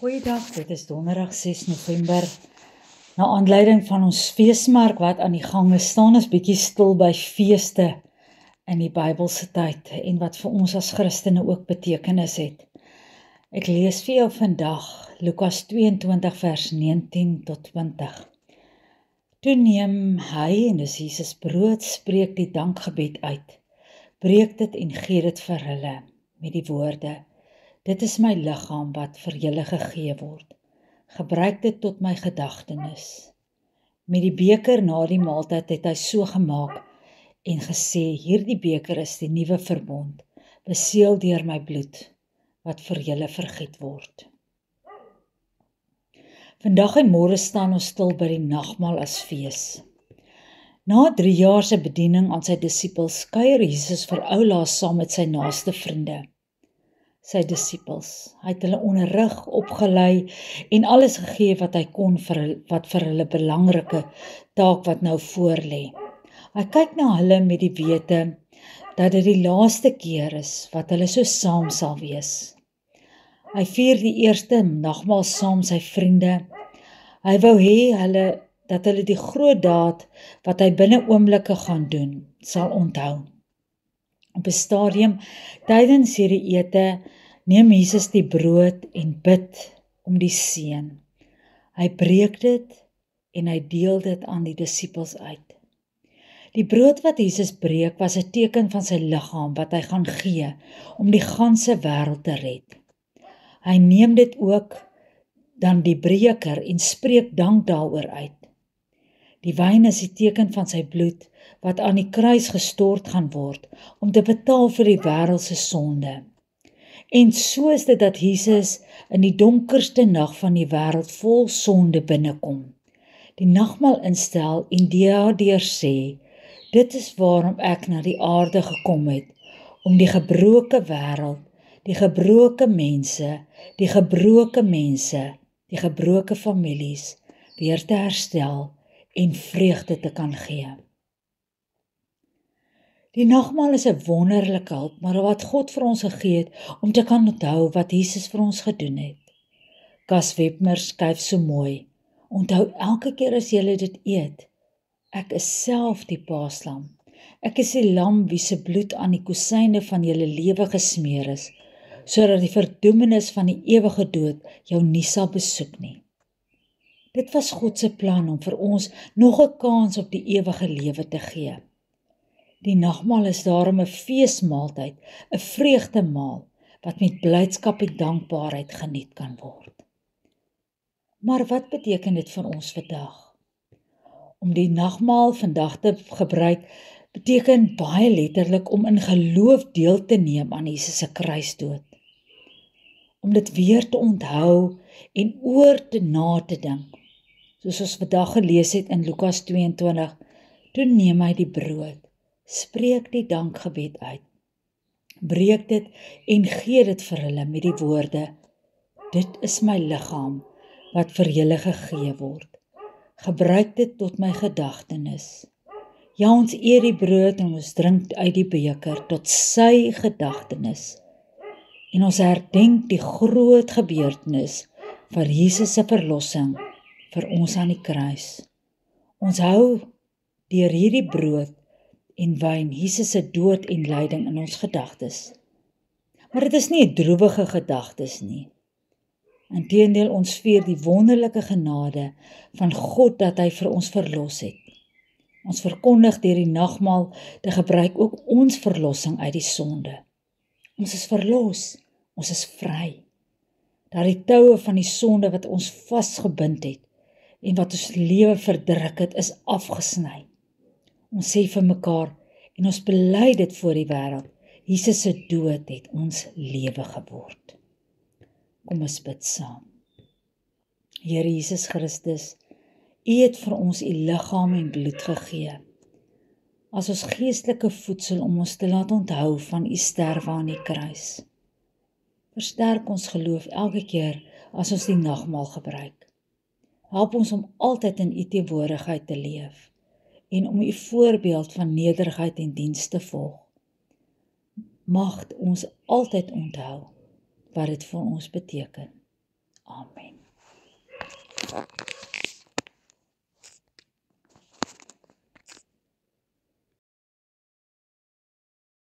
Goeiedag, dit is donderdag 6 November. Na aanleiding van ons feesmark wat aan die gang is, staan ons bietjie stil by feeste in die Bybelse tyd en wat vir ons as Christene ook betekenis het. Ek lees vir jou vandag Lukas 22 vers 19 tot 20. Toe neem hy, en dis Jesus, brood, spreek die dankgebed uit, breek dit en gee dit vir hulle met die woorde: dit is my liggaam wat vir julle gegee word. Gebruik dit tot my gedagtenis. Met die beker na die maaltyd het hy so gemaak en gesê: hierdie beker is die nuwe verbond, beseël deur my bloed, wat vir julle vergiet word. Vandag en môre staan ons stil by die nagmaal as fees. Na 3 jaar se bediening aan sy disippels, kuier Jesus vir oulaas saam met sy naaste vriende, sy disippels. Hy het hulle onderrig, opgelei en alles gegee wat hy kon wat vir hulle belangrike taak wat nou voorlê. Hy kyk na hulle met die wete dat dit die laaste keer is wat hulle so saam sal wees. Hy vier die eerste nagmaal saam sy vriende. Hy wou hê dat hulle die groot daad wat hy binne oomblikke gaan doen, sal onthou. Op 'n stadium tydens hierdie ete neem Jesus die brood en bid om die seën. Hy breek dit en hy deel dit aan die disippels uit. Die brood wat Jesus breek was 'n teken van sy liggaam wat hy gaan gee om die ganse wêreld te red. Hy neem dit ook dan die breker en spreek dank daaroor uit. Die wyn is die teken van sy bloed wat aan die kruis gestort gaan word om te betaal vir die wêreld se sonde. En so is dit dat Jesus in die donkerste nag van die wêreld vol sonde binnekom, die nagmaal instel en daardeur sê: dit is waarom ek na die aarde gekom het, om die gebroke wêreld, die gebroke mense, die gebroke families weer te herstel en vreugde te kan gee. Die nagmaal is 'n wonderlike hulp, maar wat God vir ons gegee het om te kan onthou wat Jesus vir ons gedoen het. Cas Webmer skryf so mooi: onthou elke keer as jy dit eet, ek is self die paaslam. Ek is die lam wie se bloed aan die kusyne van julle lewe gesmeer is, sodat die verdoemenis van die ewige dood jou nie sal besoek nie. Dit was God se plan om vir ons nog 'n kans op die ewige lewe te gee. Die nagmaal is daarom 'n feesmaaltyd, 'n vreugdemaal, wat met blydskap en dankbaarheid geniet kan word. Maar wat beteken dit vir ons vandag? Om die nagmaal vandag te gebruik, beteken baie letterlik om in geloof deel te neem aan Jesus se kruisdood. Om dit weer te onthou en oor na te dink. Soos ons vandag gelees het in Lukas 22, toe neem hy die brood, spreek die dankgebed uit, breek dit en gee dit vir hulle met die woorde: dit is my liggaam wat vir julle gegee word. Gebruik dit tot my gedagtenis. Ja, ons eet die brood en ons drink uit die beker tot sy gedagtenis. En ons herdenk die groot gebeurtenis van Jesus se verlossing vir ons aan die kruis. Ons hou deur hierdie brood en wyn Jesus se dood en lyding in ons gedagtes. Maar dit is nie 'n droewige gedagtes nie. Inteendeel, ons vier die wonderlike genade van God dat hy vir ons verlos het. Ons verkondig deur die nagmaal te gebruik ook ons verlossing uit die sonde. Ons is verlos, ons is vry. Daardie toue van die sonde wat ons vasgebind het en wat ons lewe verdruk het, is afgesny. Ons sê vir mekaar en ons bely dit voor die wêreld: Jesus se dood het ons lewe geword. Kom ons bid saam. Here Jesus Christus, U het vir ons U liggaam en bloed gegee, as ons geestelike voedsel om ons te laat onthou van U sterwe aan die kruis. Versterk ons geloof elke keer as ons die nagmaal gebruik. Help ons om altyd in U teenwoordigheid te leef en om U voorbeeld van nederigheid en diens te volg. Mag ons altyd onthou wat dit vir ons beteken. Amen.